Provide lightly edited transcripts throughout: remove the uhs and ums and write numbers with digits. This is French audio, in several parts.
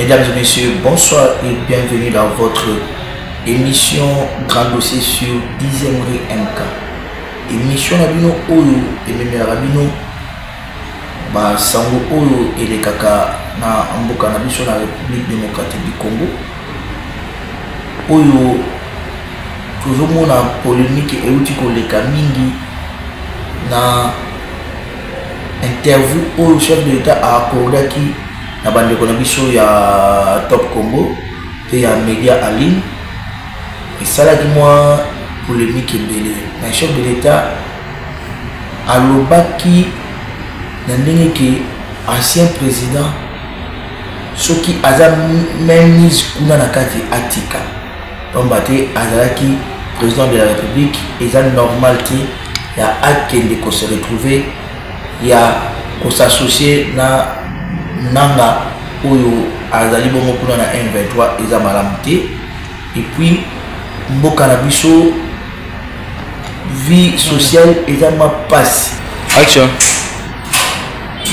Mesdames et messieurs, bonsoir et bienvenue dans votre émission Grand Dossier sur 10e rue MK. Émission Rabino Oyo et même Rabino Sango Oyo et les Kaka na Mboka na biso na République démocratique du Congo. Oyo toujours mon polémique et outil koleka mingi na interview au chef de l'État a accordé qui na bande konabiso ya Top Congo et ya média en ligne et ça là qui moi polémique belé na chef de l'État a lobaki na ndenge ki ancien président ce qui a même mis kuna na kati atika tombate azalaki président de la République et ça normal qui ya akende ko se retrouver ya ko s'associer na nanga oyo azali bongo kuna na M23 eza malamuté et puis mboka na biso vie sociale eza ma passe action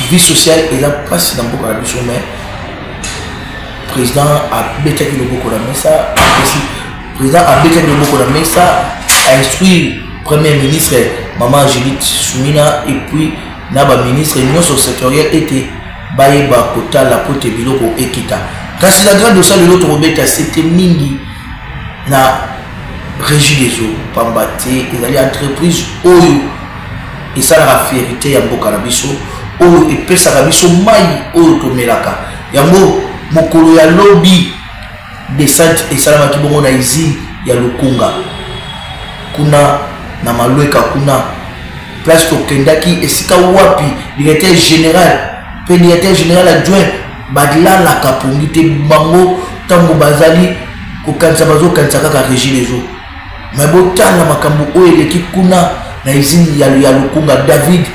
vie sociale eza passe na mboka na biso mais président a betaki le boko na mesa président a betaki le boko na mesa a instruit premier ministre maman Judith Soumina et puis na ba ministre nyonso sectoriel était bayeba kotala pote biloko ekita kasi la grande dossier de l'autre robeta c'était mingi na régie des eaux pambate ezali entreprise oyo et ça la fierté ya mboka na biso oyo epesaka biso mai oyo tomelaka yango mokolo ya lobby descente esalamaki bongo na usine ya Lukunga kuna na malweka kuna place tokendaki esika wapi directeur général adjoint badla la kapongi te bango tango bazali kokanisa bazokanisa kaka régie les eaux mais botala makambo oyo eleki kuna na usine ya Lukunga David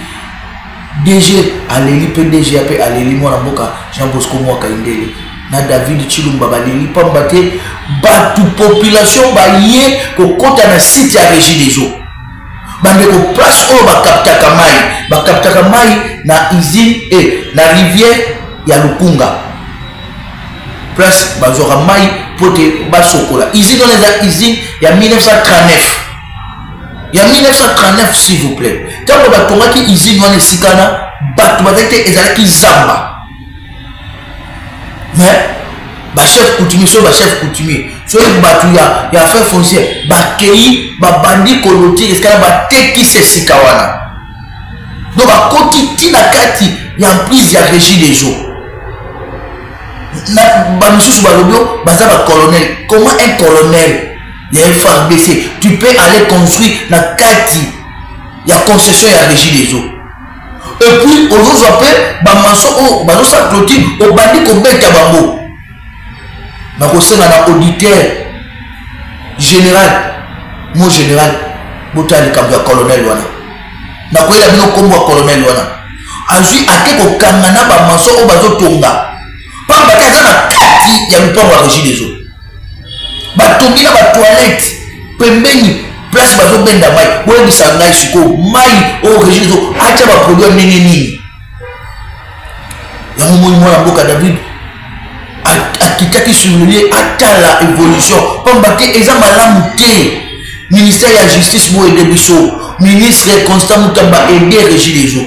DG aleli PDG ape aleli mwana mboka Jean Bosco Mwaka Indele na David Chilumba baleli pamba te batu population baye kokota na site ya régie des eaux bande ko place oyo bakaptaka mai na usine et na rivière ya Lukunga place bazora mai pote basokola usine on les usine ya 1939 s'il vous plaît quand batongaki usine wana esikana batu bazaki ezalaki zamba mais chef coutumier soki batu ya affaire foncière bakei babandi koloti esika bateki sesika wana donc bakoti tina kati ya emprise ya régie des eaux na bamisusu balobio baza bacolonel. Comment un colonel ya FARDC tu peux aller construire na kati ya concession ya régie des eaux et puis aujourd'hui après bamaso bazosa clôture obandi kobeta bango na kosenga na auditeur général mon général botali kambo ya colonel wana na koyela bino kombo ya colonel wana azui ake kokanga na bamaso oyo bazotonga pamba te aza na kati ya lupango ya régie des eaux batongi na batoilette pembeni place bazobenda mai boyebisa ngai sikoyo mai oyo régie des eaux atya baproduit ya ndenge nini yango moni mwana mboka David akitaki surveiller atala évolution pamba te eza malamu te ministère ya justice boyede biso ministre Constant Mutamba aide régie des eaux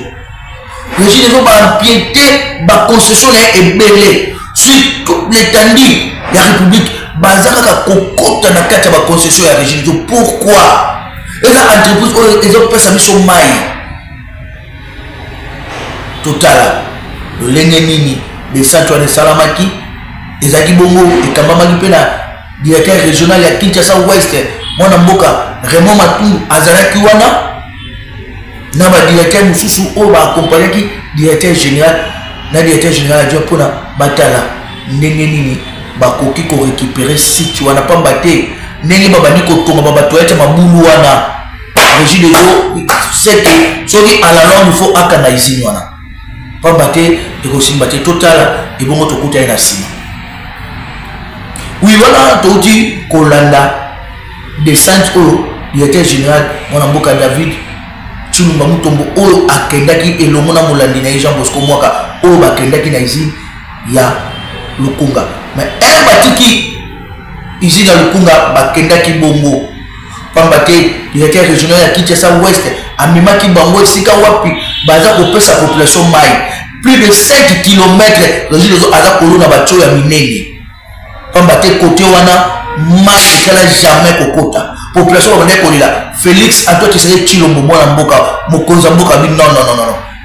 baempiété baconcession na ebele sur toute l'étendue ya République baza kaka kokota na kati ya baconcession ya régie des eaux. Pourquoi eza entreprise oyo ezopesa biso mai totala lolenge nini descente wana esalamaki ezaki bongo ekambamaki mpe na directeur régional ya Kinshasa Ouest mwana mboka Raymond Matou azalaki wana na badirecteur mosusu oyo baakompagnaki directeur général na directeur général adjoint mpona batala ndenge nini bakoki korécupérer site wana pamba te ndenge babandi kotonga babato ete mabulu wana régie des eaux seke soki à la longue il faut akanda usine wana pamba te ekosimba te totala ebongo tokuta ye na nsima oui wana touti kolanda descente oyo directeur général mwana mboka David Chilumba Mutombo oyo akendaki elongo na molandi na Jean Bosco Mwaka oyo bakendaki na usine ya Lukunga. Mais un batiki ici dans Lukunga, Bakenda ki bongo. Pambate, directeur régional à Kinshasa Ouest, Amima ki bango sika wapi, baza ko pesa population mai. Plus de 5 km, région de Aza Kolona Bacho ya Minene. Pambate côté wana, mai kala jamais kokota. Population va venir là. Félix Antoine Tshisekedi Tshilombo mwana mboka, mokonza mboka bi non.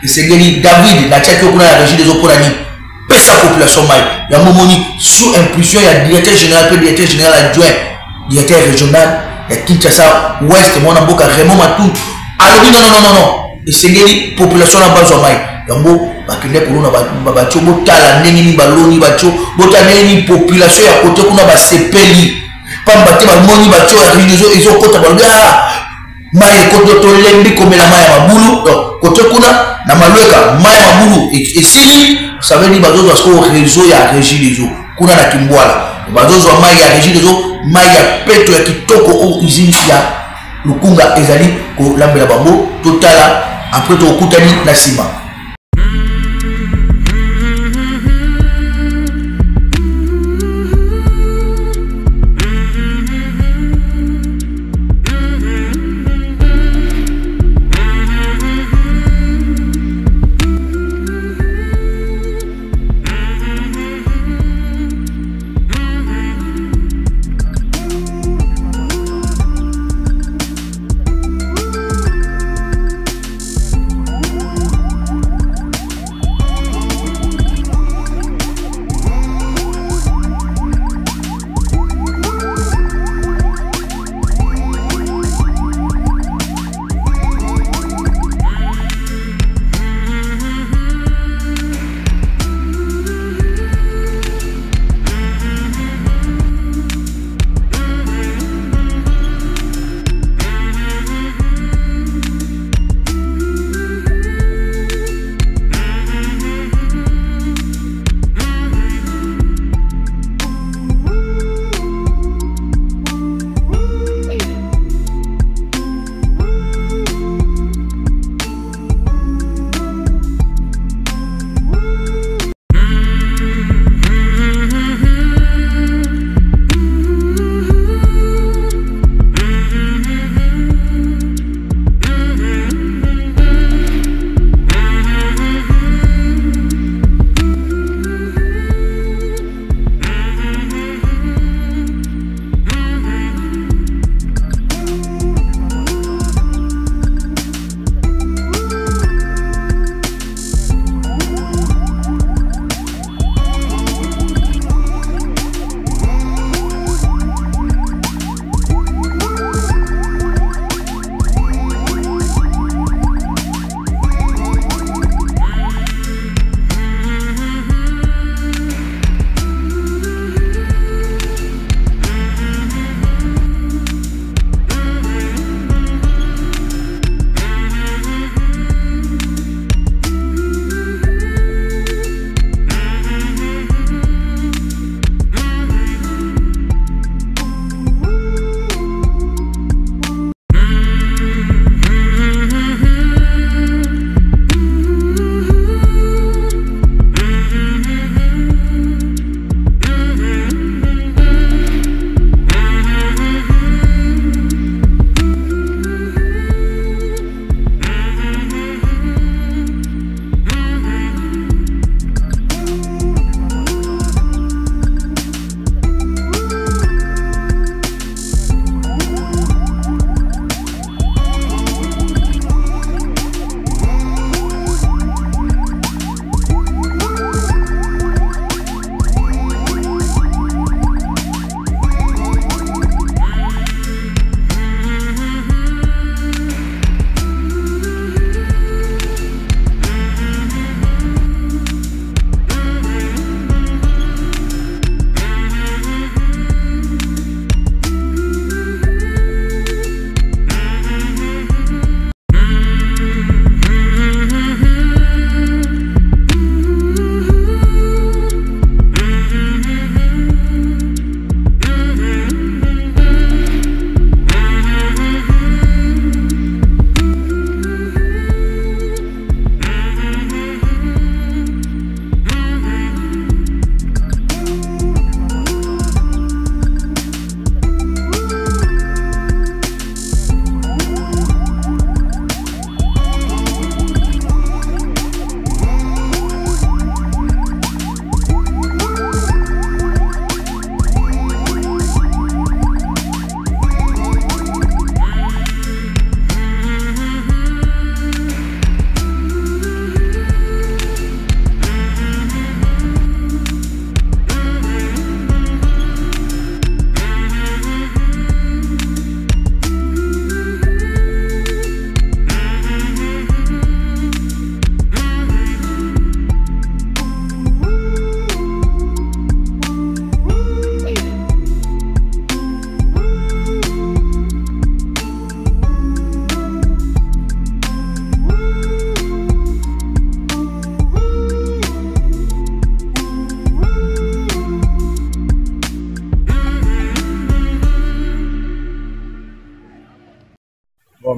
Tshisekedi David na tchaki okuna la région des Okolani. Pesa population mai. Ya momoni sous impulsion ya directeur général adjoint, directeur régional ya Kinshasa Ouest mwana mboka Raymond Matou. Alors non. Tshisekedi population na bazo mai. Yango bakende kolona bacho botala ndenge ni baloni bacho botala ni population ya côté kuna ba sepeli. Pambate bamoni bacho ya région ils ont kota balobia mai koto to lembi komela mai ya mabulu côté kuna na malweka mai ya mabulu esili ça veut dire bazo parce que réseau ya régie des eaux kuna na Kimbwala bazo mai ya régie des eaux mai ya peto ya kitoko au usine ya Lukunga ezali ko lambela bango totala après to kutani na sima.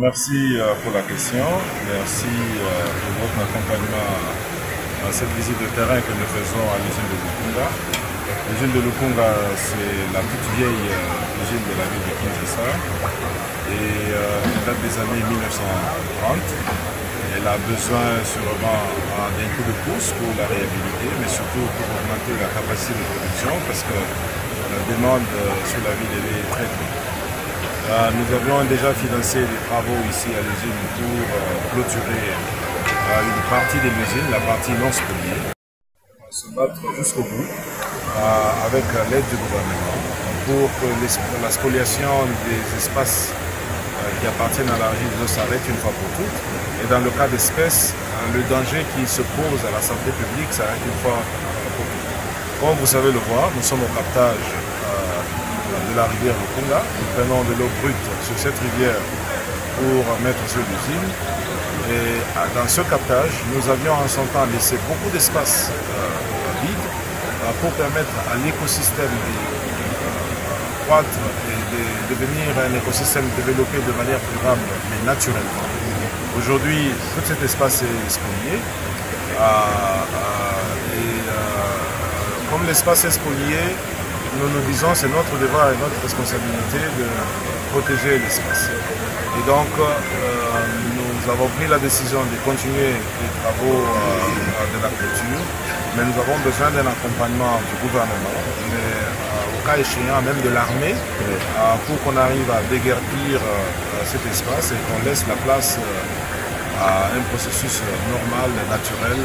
merci pour la question. Merci pour votre accompagnement à cette visite de terrain que nous faisons à l'usine de Lukunga. L'usine de Lukunga, c'est la toute vieille usine de la ville de Kinshasa et elle date des années 1930. Elle a besoin sûrement d'un coup de pouce pour la réhabiliter, mais surtout pour augmenter la capacité de production parce que la demande sur la ville est très grande. Nous avions déjà financé des travaux ici à l'usine pour clôturer une partie de l'usine, la partie non spoliée. On va se battre jusqu'au bout avec l'aide du gouvernement pour que la spoliation des espaces qui appartiennent à la région de s'arrête une fois pour toutes. Et dans le cas d'espèces, le danger qui se pose à la santé publique s'arrête une fois pour toutes. Comme vous savez le voir, nous sommes au captage de la rivière Lukunga. Nous prenons de l'eau brute sur cette rivière pour mettre sur l'usine. Et dans ce captage, nous avions en son temps laissé beaucoup d'espace vide pour permettre à l'écosystème de croître et de devenir un écosystème développé de manière durable mais naturellement. Aujourd'hui, tout cet espace est spolié. Comme l'espace est spolié, nous nous disons c'est notre devoir et notre responsabilité de protéger l'espace. Et donc, nous avons pris la décision de continuer les travaux de la clôture, mais nous avons besoin d'un accompagnement du gouvernement, mais au cas échéant même de l'armée, pour qu'on arrive à déguerpir cet espace et qu'on laisse la place à un processus normal, naturel,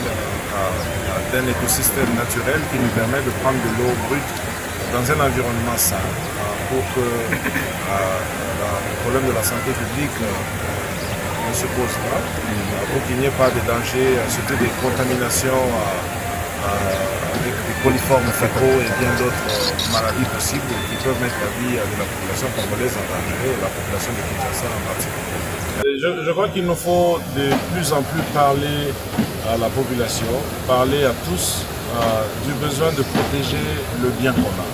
d'un écosystème naturel qui nous permet de prendre de l'eau brute dans un environnement sain pour que le problème de la santé publique ne se pose pas, pour qu'il n'y ait pas de danger, surtout des contaminations avec des coliformes fécaux et bien d'autres maladies possibles qui peuvent mettre la vie de la population congolaise en danger et la population de Kinshasa en particulier. Je crois qu'il nous faut de plus en plus parler à la population, parler à tous du besoin de protéger le bien commun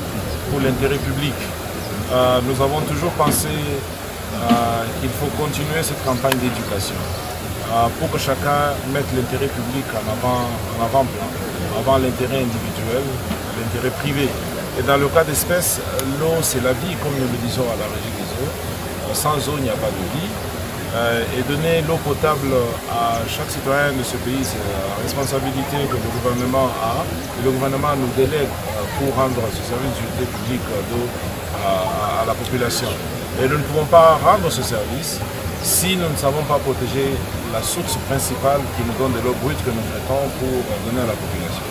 pour l'intérêt public. Nous avons toujours pensé qu'il faut continuer cette campagne d'éducation pour que chacun mette l'intérêt public en avant-plan, avant l'intérêt individuel, l'intérêt privé. Et dans le cas d'espèces, l'eau c'est la vie, comme nous le disons à la Régie des eaux. Sans eau, il n'y a pas de vie. Et donner l'eau potable à chaque citoyen de ce pays, c'est la responsabilité que le gouvernement a. Et le gouvernement nous délègue pour rendre ce service d'utilité publique d'eau à la population. Et nous ne pouvons pas rendre ce service si nous ne savons pas protéger la source principale qui nous donne de l'eau brute que nous traitons pour donner à la population.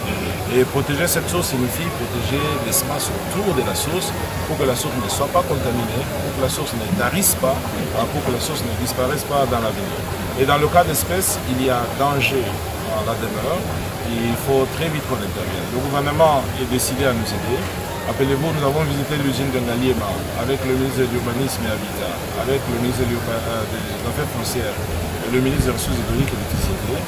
Et protéger cette source signifie protéger l'espace autour de la source pour que la source ne soit pas contaminée, pour que la source ne tarisse pas, pour que la source ne disparaisse pas dans l'avenir. Et dans le cas d'espèces, il y a danger à la demeure. Il faut très vite qu'on intervienne. Le gouvernement est décidé à nous aider. Rappelez-vous, nous avons visité l'usine de Ngaliema avec le ministre de l'Urbanisme et Habitat, avec le ministre des Affaires foncières et le ministre des Ressources hydrauliques et d'électricité.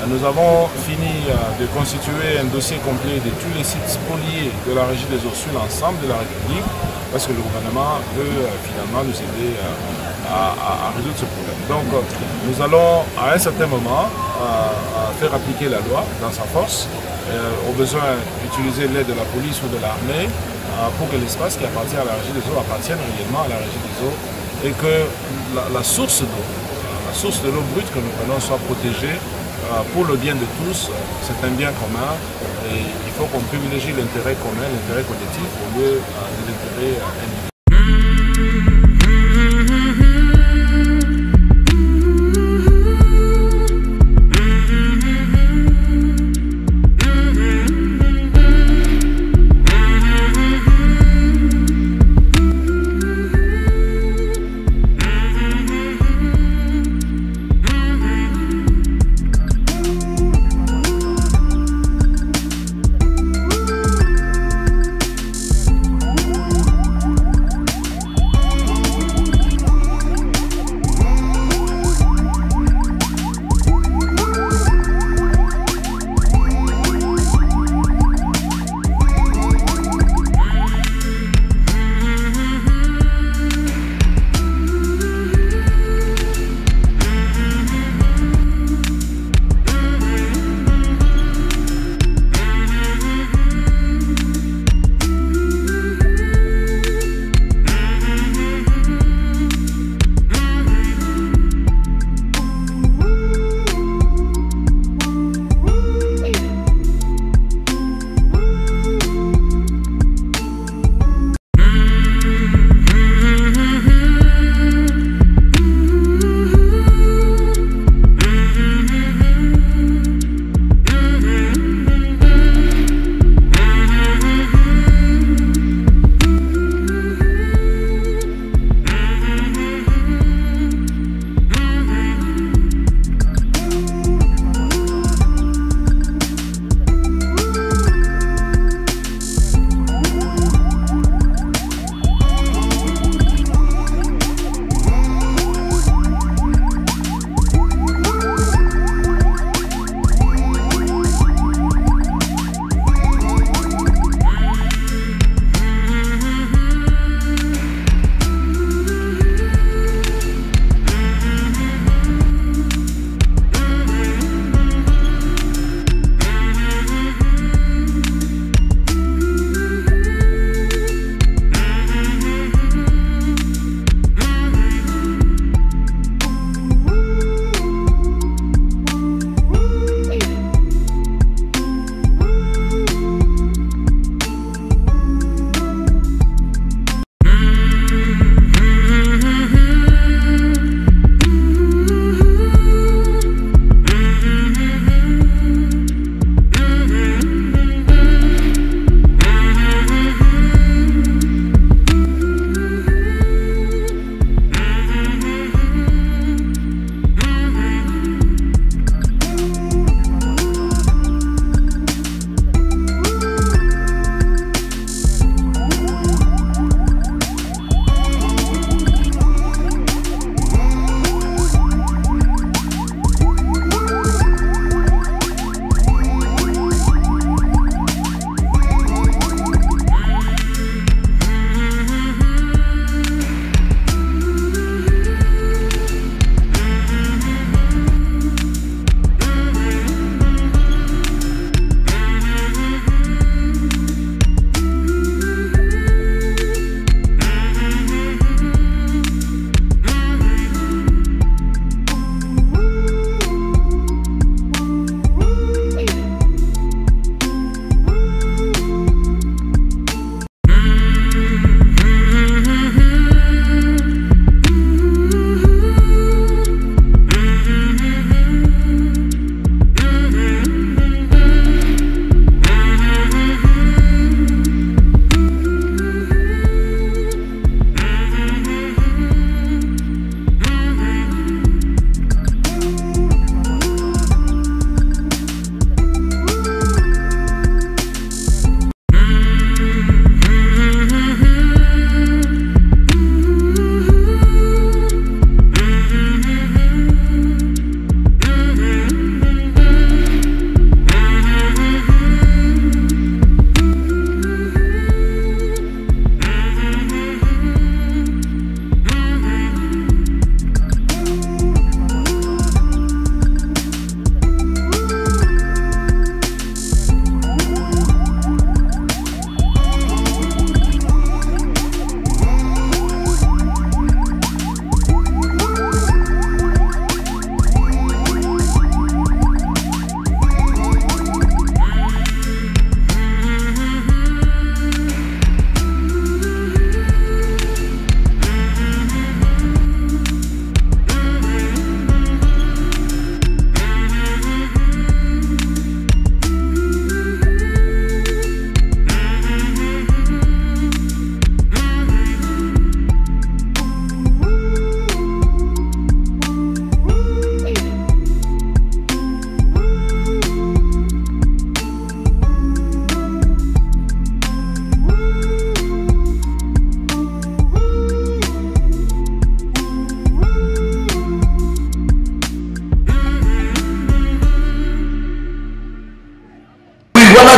Nous avons fini de constituer un dossier complet de tous les sites spoliés de la régie des eaux sur l'ensemble de la République parce que le gouvernement veut finalement nous aider à résoudre ce problème. Donc nous allons à un certain moment faire appliquer la loi dans sa force, au besoin utiliser l'aide de la police ou de l'armée pour que l'espace qui appartient à la régie des eaux appartienne réellement à la régie des eaux et que la source d'eau, la source de l'eau brute que nous prenons soit protégée pour le bien de tous. C'est un bien commun et il faut qu'on privilégie l'intérêt commun, l'intérêt collectif au lieu de l'intérêt individuel.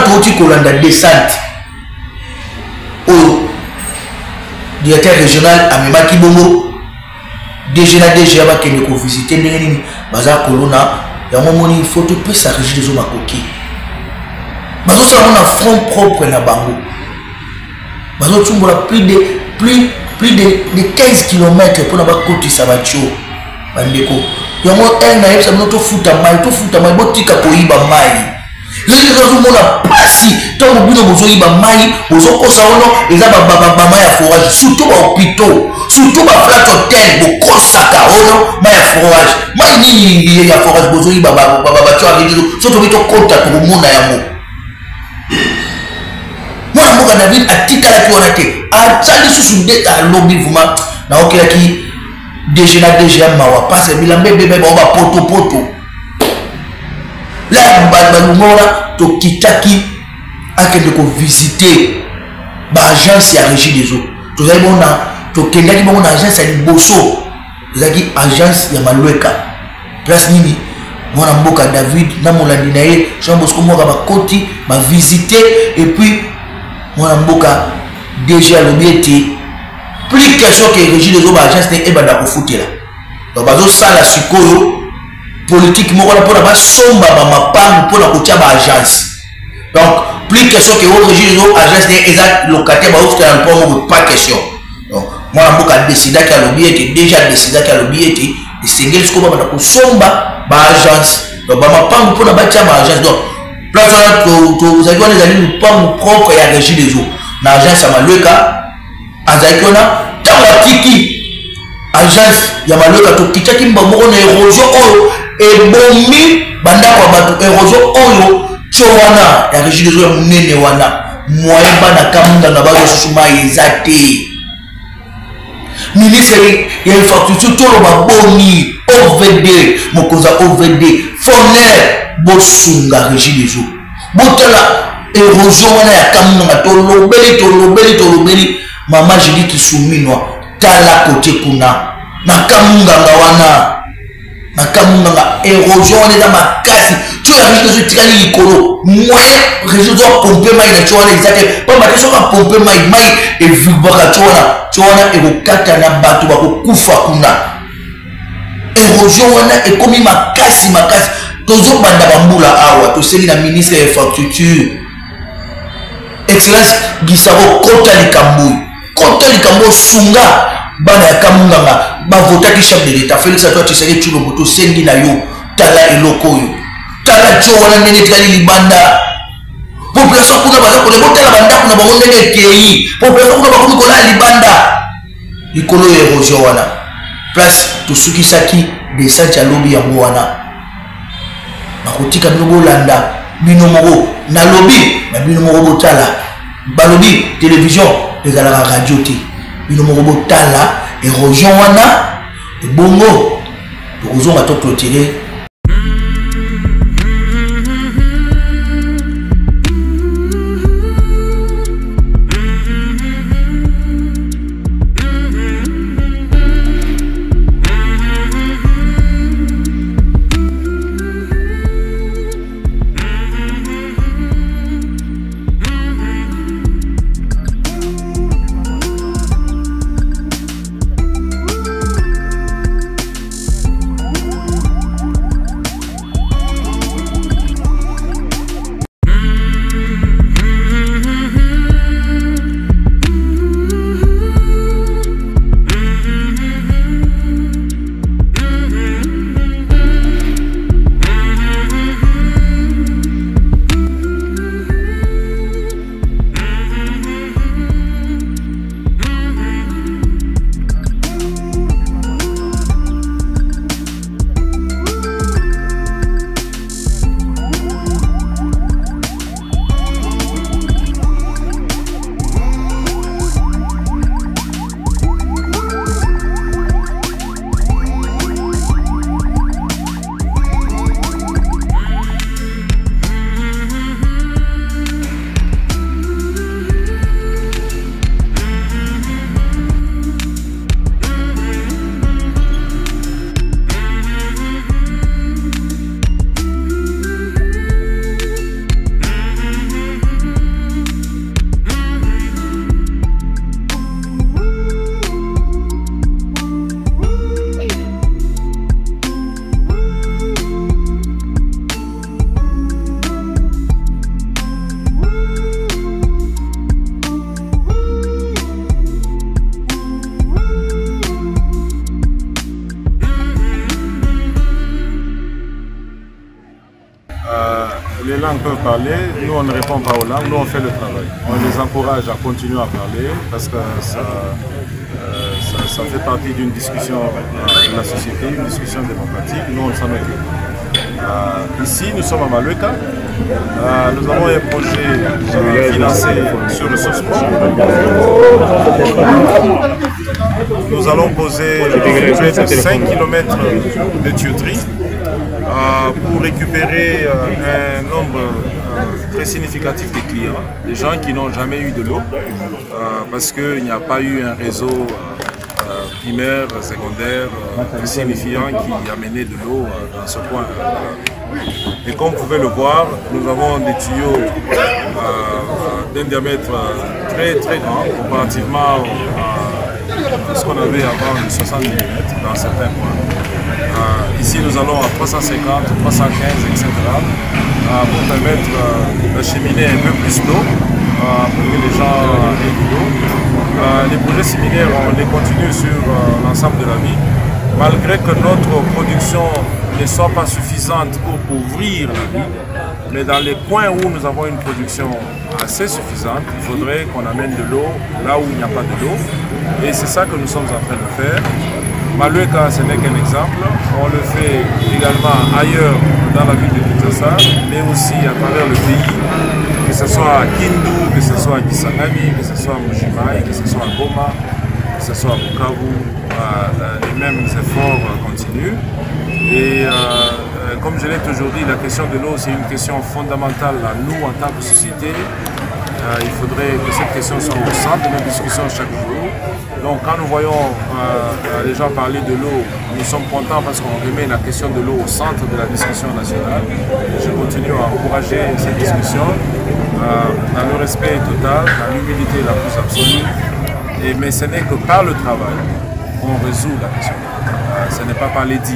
touti kolanda descente au directeur régional amemaki bongo DG na DG abakende ko visiter ndenge nini baza kolona yango moni il faut topesa régie des eaux makoki bazosala na front propre na bango bazotumbola plus de 15 km pour na bakotisa batio bandeko yango na yebisa bino tofuta mai botika koyiba mai leli tozomona pasi ntango bino bozoyiba mai bozokosa ono eza bamai ya forage surtout bahôpitaux surtout baflat hotel bokosaka ono mai ya forage mai nini ya forage bozoyiba batio aregizo so tobi tokota tokomona yango mwana mboka David atikalaki wana te atya lisusu nde alobi vuma naokelaki DG na DG ya mawa pase bilambe bebe bao bapotopoto la balumona tokitaki akende ko visiter ba agence ya régie des eaux tozali bona tokendaki bongo na agence ya liboso ezalaki agence ya Malweka place nini mwana mboka David na molandi na ye Jean Bosco Mwoka bakoti ba visiter et puis mwana mboka DG alobi ete plus question que régie des eaux ba agence ne ebanda kofutela donc bazosala sikoyo politique moko na pona basomba bamapangu pona kotia ba agence donc plus question que au régie des eaux agence ne eza locataire baofutela na mpo pas question donc mwana mboka décidaki alobi ete déjà décidaki alobi ete esengeli sikoyo babanda kosomba ba agence donc bamapangu pona batia ba agence donc place wana tozalaki wana ezali lupangu propre ya régie des eaux na agence ya Malweka azalaki wana ntango atiki agence ya Malweka tokitaki mbamoko na érosion oyo ebomi bandako ya bato érosion oyo tio wana ya régie des eaux ya monene wana moyen bana kamunda na bazosusu mai eza te ministre ya infrastructure toloba boni OVD mokonzi ya OVD foner bosunga régie des eaux botala érosion wana ya kamunda tolobeli mama Julie Kisuminwa tala kote kuna na kamunganga wana na kamunganga érosion wana eza makasi tio ya régie des eaux tikali likolo moyen régie des eaux pompe mai na tio wana ezate pamba te soka pompe mai evibaka tio wana ekokata na bato bakokufa kuna érosion wana ekomi makasi tozobanda bambula awa toseli na ministre ya infrastructure excellence Gisabo kota likambo sunga bana ya kamunganga bavotaki chef de l'état Félix Antoine Tshisekedi Tshilombo tosengi na yo tala eloko oyo tala tio wana ndenge etikali libanda population kuna baza koleba otala bandako na bango ndenge ekei population kuna bakomi kolala libanda likolo ya érosion wana place tosukisaki descente ya lobi yango wana nakotika bino bolanda bino moko na lobi na bino moko botala balobi télévision ezalaka radio te bino moko botala érosion wana ebongo tokozonga to clôturer langues peuvent parler, nous on ne répond pas aux langues, nous on fait le travail. On les encourage à continuer à parler parce que ça fait partie d'une discussion de la société, une discussion démocratique, nous on s'en occupe. Ici, nous sommes à Malueka. Nous avons un projet financé sur le SOSPRO. Nous allons poser 5 km de tuyauterie pour récupérer un nombre très significatif de clients, des gens qui n'ont jamais eu de l'eau parce qu'il n'y a pas eu un réseau primaire, secondaire, signifiant qui amenait de l'eau dans ce coin. Et comme vous pouvez le voir, nous avons des tuyaux d'un diamètre très très grand, comparativement à ce qu'on avait avant de 60 mm dans certains coins. Ici nous allons à 350, 315, etc. Pour permettre d'acheminer un peu plus d'eau, pour que les gens aient de l'eau. Les projets similaires, on les continue sur l'ensemble de la vie, malgré que notre production ne soit pas suffisante pour couvrir la vie, mais dans les coins où nous avons une production assez suffisante, il faudrait qu'on amène de l'eau là où il n'y a pas de l'eau, et c'est ça que nous sommes en train de faire. Malueka, ce n'est qu'un exemple, on le fait également ailleurs dans la ville de Kinshasa, mais aussi à travers le pays, que ce soit à Kindu, que ce soit à Kisangani, que ce soit à Mujimai, que ce soit à Goma, que ce soit à Bukavu, les mêmes efforts continuent. Et comme je l'ai toujours dit, la question de l'eau, c'est une question fondamentale à nous en tant que société. Il faudrait que cette question soit au centre de nos discussions chaque jour. Donc quand nous voyons les gens parler de l'eau, nous sommes contents parce qu'on remet la question de l'eau au centre de la discussion nationale. Je continue à encourager cette discussion dans le respect total, dans l'humilité la plus absolue. Mais ce n'est que par le travail qu'on résout la question. Ce n'est pas par les dires.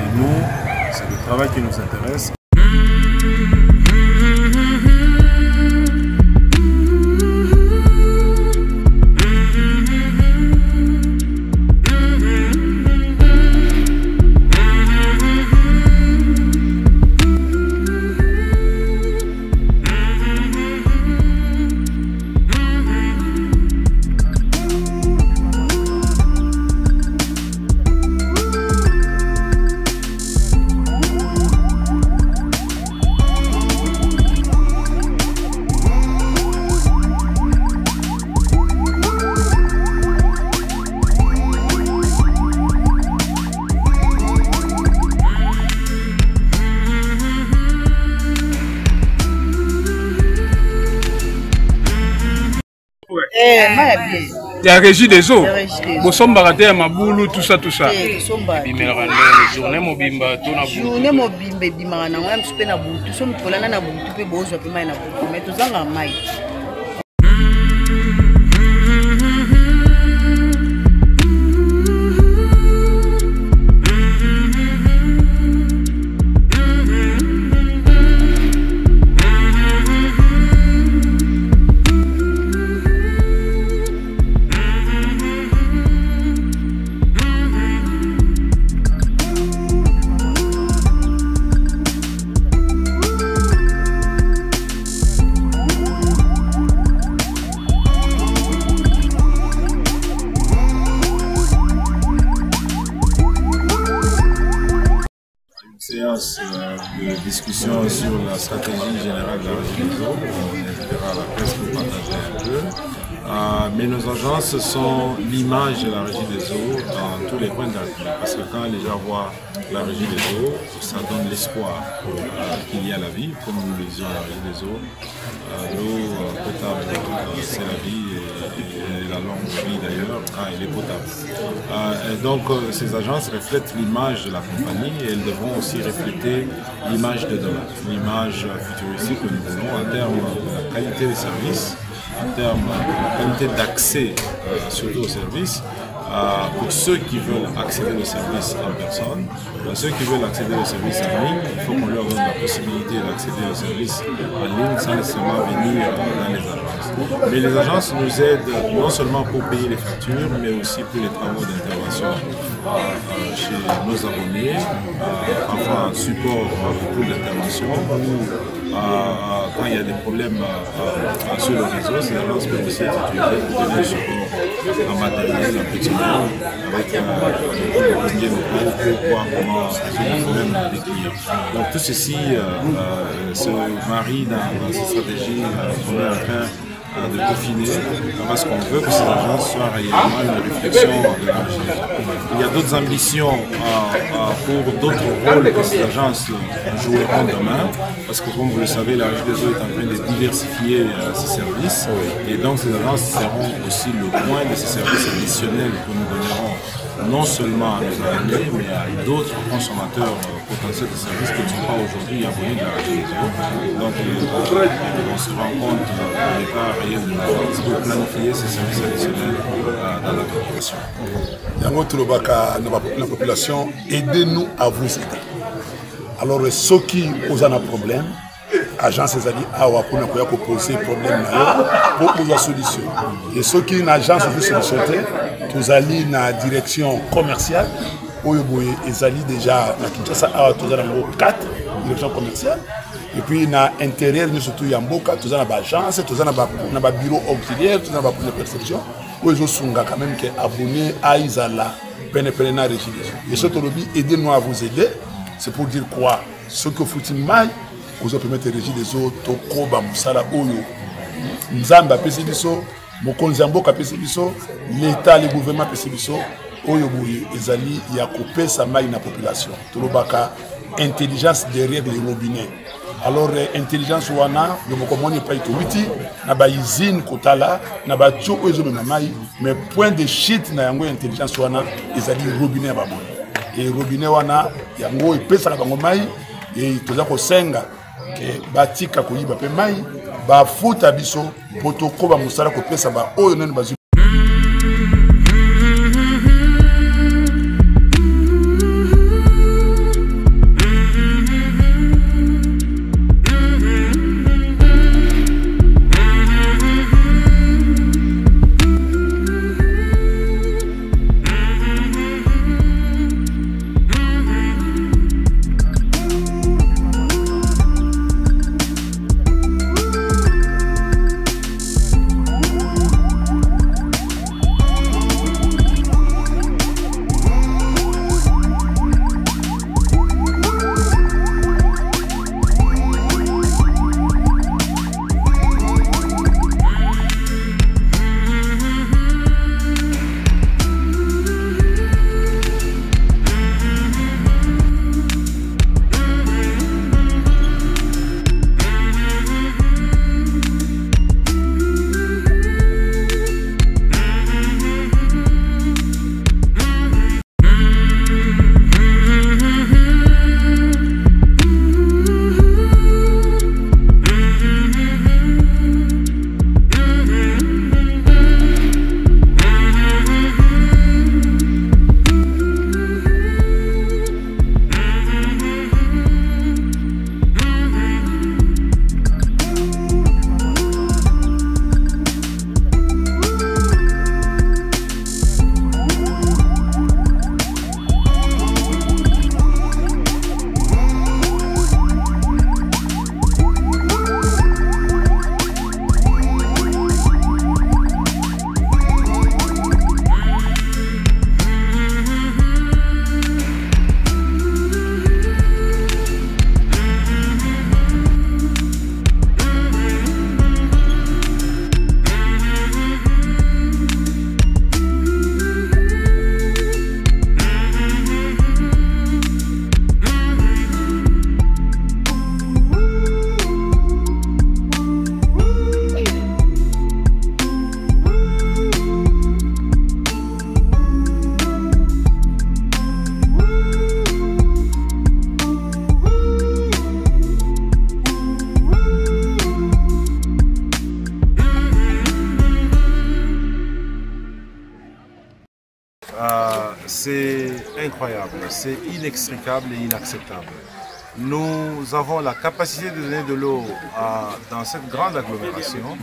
Et nous, c'est le travail qui nous intéresse. La régie des eaux. Bosombara ya mabulu tout ça. Journée mobimba bimara na ngam supe na butu so mkolana na butu pe bozwa pe mai na butu mais tozanga mai. Séance de discussion sur la stratégie générale de la régie des eaux. On invitera la presse pour partager un peu. Mais nos agences sont l'image de la régie des eaux dans tous les coins de la ville. Parce que quand les gens voient la régie des eaux, ça donne l'espoir qu'il y a la vie, comme nous le disions à la régie des eaux. L'eau potable, c'est la vie et la longue vie d'ailleurs quand elle est potable. Donc ces agences reflètent l'image de la compagnie et elles devront aussi refléter l'image de demain, l'image futuristique que nous voulons en termes de la qualité des services, en termes de la qualité d'accès surtout aux services. Pour ceux qui veulent accéder aux services en personne, ceux qui veulent accéder aux services en ligne, il faut qu'on leur donne la possibilité d'accéder aux services en ligne sans nécessairement venir dans les agences. Mais les agences nous aident non seulement pour payer les factures, mais aussi pour les travaux d'intervention chez nos abonnés, parfois en support pour l'intervention, ou quand il y a des problèmes sur le réseau, ces agences peuvent aussi être utilisées pour donner support en matériel, en petit avec le comité local pour voir comment résoudre les problèmes des clients. Donc tout ceci se marie dans cette stratégie qu'on est en train de peaufiner, parce qu'on veut que ces agences soient réellement une réflexion de l'enjeu. Il y a d'autres ambitions pour d'autres rôles que ces agences joueront demain, parce que comme vous le savez, la Régie des eaux est en train de diversifier ses services, et donc ces agences seront aussi le point de ces services additionnels que nous donnerons non seulement à nos abonnés, mais à d'autres consommateurs potentiels de services qui ne sont pas aujourd'hui abonnés de la Régie des eaux. Donc on se rend compte au départ réel de l'agence pour planifier ces services additionnels dans la population. La population, aidez-nous à vous aider. Alors ceux qui ont un problème, agence ezali awa pour ne pas poser problème pour poser solution. Et ceux qui une agence de solution, tous allés dans la direction commerciale, oyoboye ezali déjà na Kinshasa awa tous allés 4 directions commerciales. Et puis dans l'intérieur, nous surtout Yamboka, tous allés dans l'agence, tous allés dans le bureau auxiliaire, tous allés dans la perception. Où ils ont quand même que abonnés à Isala, Penepelena Régie. Et ce lobby, aidez-nous à vous aider. C'est pour dire quoi? Ce que faut mal, vous allez permettre Régie des eaux, Tokoba, Moussala, Oyo, Nzamba, Pesibiso, Mokonzambo, Pesibiso, l'État, le gouvernement, Pesibiso, Oyo, Bouye, Ezali, il y a coupé sa maille dans la population. Tolobaka, intelligence derrière les robinets. Alors, intelligence wana, le mokomon n'est pas été witi, na ba usine kotala, na ba tchoko ezo na mai, mais point de shit na yango intelligence wana, ezali robinet ba moi. Et robinet wana, yango epesa na bango mai, et toza ko senga ke batika ko yiba pe mai, ba futa biso potoko ba musala ko pesa ba oyo nene bazu. C'est incroyable, c'est inextricable et inacceptable. Nous avons la capacité de donner de l'eau dans cette grande agglomération,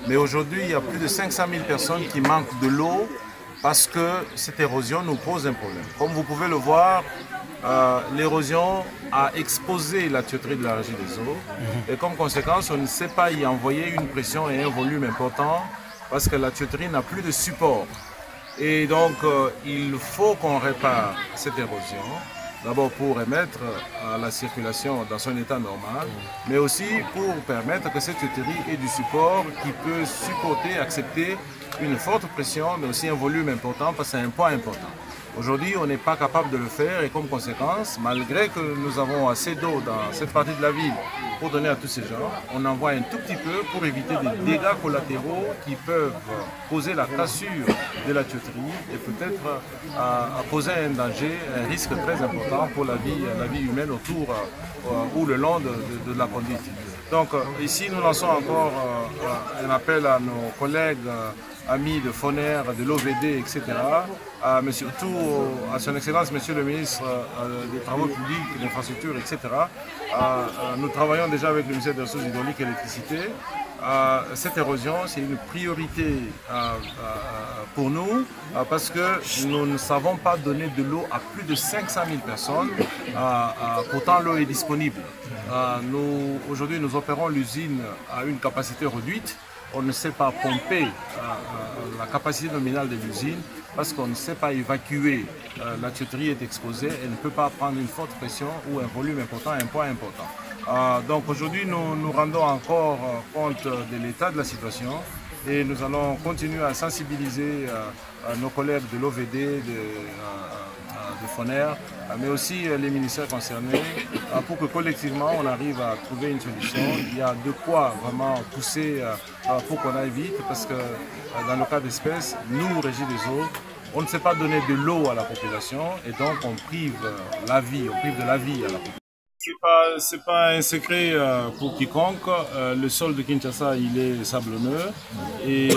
mais aujourd'hui il y a plus de 500 000 personnes qui manquent de l'eau parce que cette érosion nous pose un problème. Comme vous pouvez le voir, l'érosion a exposé la tuyauterie de la régie des eaux et comme conséquence, on ne sait pas y envoyer une pression et un volume important parce que la tuyauterie n'a plus de support. Et donc, il faut qu'on répare cette érosion, d'abord pour remettre la circulation dans son état normal, mais aussi pour permettre que cette tuyauterie ait du support qui peut supporter, accepter une forte pression, mais aussi un volume important parce que c'est un poids important. Aujourd'hui, on n'est pas capable de le faire et comme conséquence, malgré que nous avons assez d'eau dans cette partie de la ville pour donner à tous ces gens, on envoie un tout petit peu pour éviter des dégâts collatéraux qui peuvent causer la cassure de la tuyauterie et peut-être causer un danger, un risque très important pour la vie humaine autour ou le long de la conduite. Donc ici, nous lançons encore un appel à nos collègues amis de FONER, de l'OVD, etc. Mais surtout à son Excellence, Monsieur le ministre des Travaux publics, de l'infrastructure, etc. Nous travaillons déjà avec le ministère des Ressources hydrauliques et l'électricité. Cette érosion, c'est une priorité pour nous parce que nous ne savons pas donner de l'eau à plus de 500 000 personnes. Pourtant, l'eau est disponible. Aujourd'hui, nous opérons l'usine à une capacité réduite. On ne sait pas pomper la capacité nominale de l'usine parce qu'on ne sait pas évacuer. La tuyauterie est exposée, elle ne peut pas prendre une forte pression ou un volume important, un poids important. Donc aujourd'hui, nous rendons encore compte de l'état de la situation et nous allons continuer à sensibiliser nos collègues de l'OVD, de FONER, mais aussi les ministères concernés pour que collectivement on arrive à trouver une solution. Il y a de quoi vraiment pousser pour qu'on aille vite parce que dans le cas d'espèce, nous, Régie des eaux, on ne sait pas donner de l'eau à la population et donc on prive de la vie à la population. C'est pas un secret pour quiconque. Le sol de Kinshasa, il est sablonneux et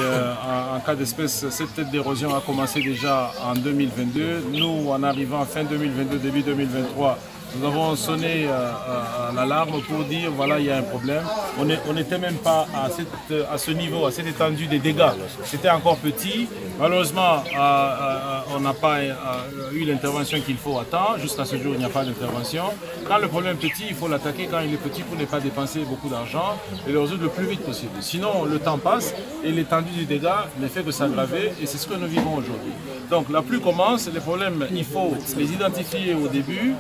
en cas d'espèce, cette tête d'érosion a commencé déjà en 2022. Nous, en arrivant fin 2022, début 2023, nous avons sonné l'alarme pour dire voilà, il y a un problème. On n'était même pas à ce niveau, à cette étendue des dégâts. C'était encore petit. Malheureusement, on n'a pas eu l'intervention qu'il faut à temps. Jusqu'à ce jour, il n'y a pas d'intervention. Quand le problème est petit, il faut l'attaquer quand il est petit pour ne pas dépenser beaucoup d'argent et le résoudre le plus vite possible. Sinon, le temps passe et l'étendue du dégât ne fait que s'aggraver et c'est ce que nous vivons aujourd'hui. Donc, la pluie commence, les problèmes, il faut les identifier au début,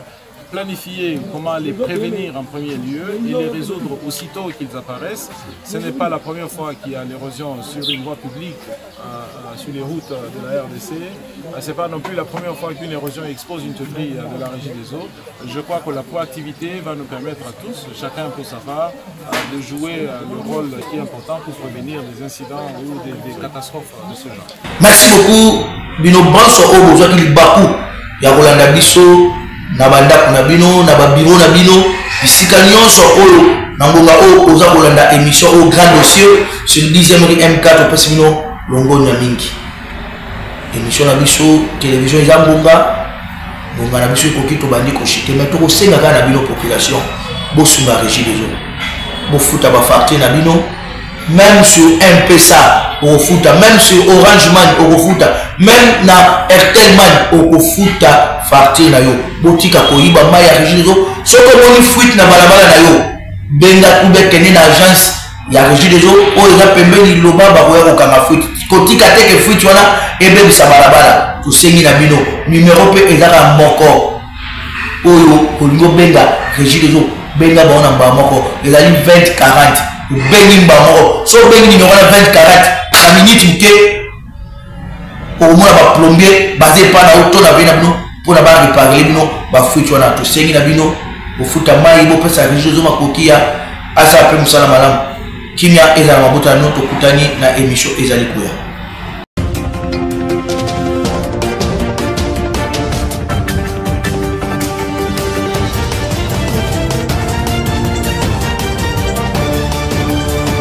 planifier comment les prévenir en premier lieu et les résoudre aussitôt qu'ils apparaissent. Ce n'est pas la première fois qu'il y a l'érosion sur une voie publique, sur les routes de la RDC. Ce n'est pas non plus la première fois qu'une érosion expose une tuyauterie de la Régie des eaux. Je crois que la proactivité va nous permettre à tous, chacun pour sa part, de jouer le rôle qui est important pour prévenir des incidents ou des catastrophes de ce genre. Merci beaucoup. Bino Banso au besoin qu'il bakou. Ya Rolanda Bisso. Na bandako na bino na babiro na bino bisika nyonso oyo na ngonga oyo oza kolanda émission au grand dossier sur 10e rue M4 opesi bino longo nya mingi émission na biso télévision ya ngonga na biso ekoki tobandi koshite mais tokosenga kaka na bino population bosunga Régie des eaux bofuta bafacture na bino même sur M-Pesa okofuta, même sur Orange Man okofuta, même na Airtel Man okofuta facture na yo botika koyiba mai ya Régie des eaux soko moni fuite na balabala na yo benga kube kene na agence ya Régie des eaux o eza pembeni loba ba koya kokanga fuite kotika teke fuite wana ebebisa balabala tosengi na bino numéro pe ezaka moko oyo kolingo benga Régie des eaux benga baona mba moko ezali 20 40 bengi mba moko so bengi numéro 20 40 na minute mke omona ba plombier basé pa na auto na bina bino pona ba réparer bino ba fuite wana tosengi na bino bofuta mai bo pesa Régie des eaux makokia asa pe musala malamu kimia ezala mabota no tokutani na émission ezali kuya.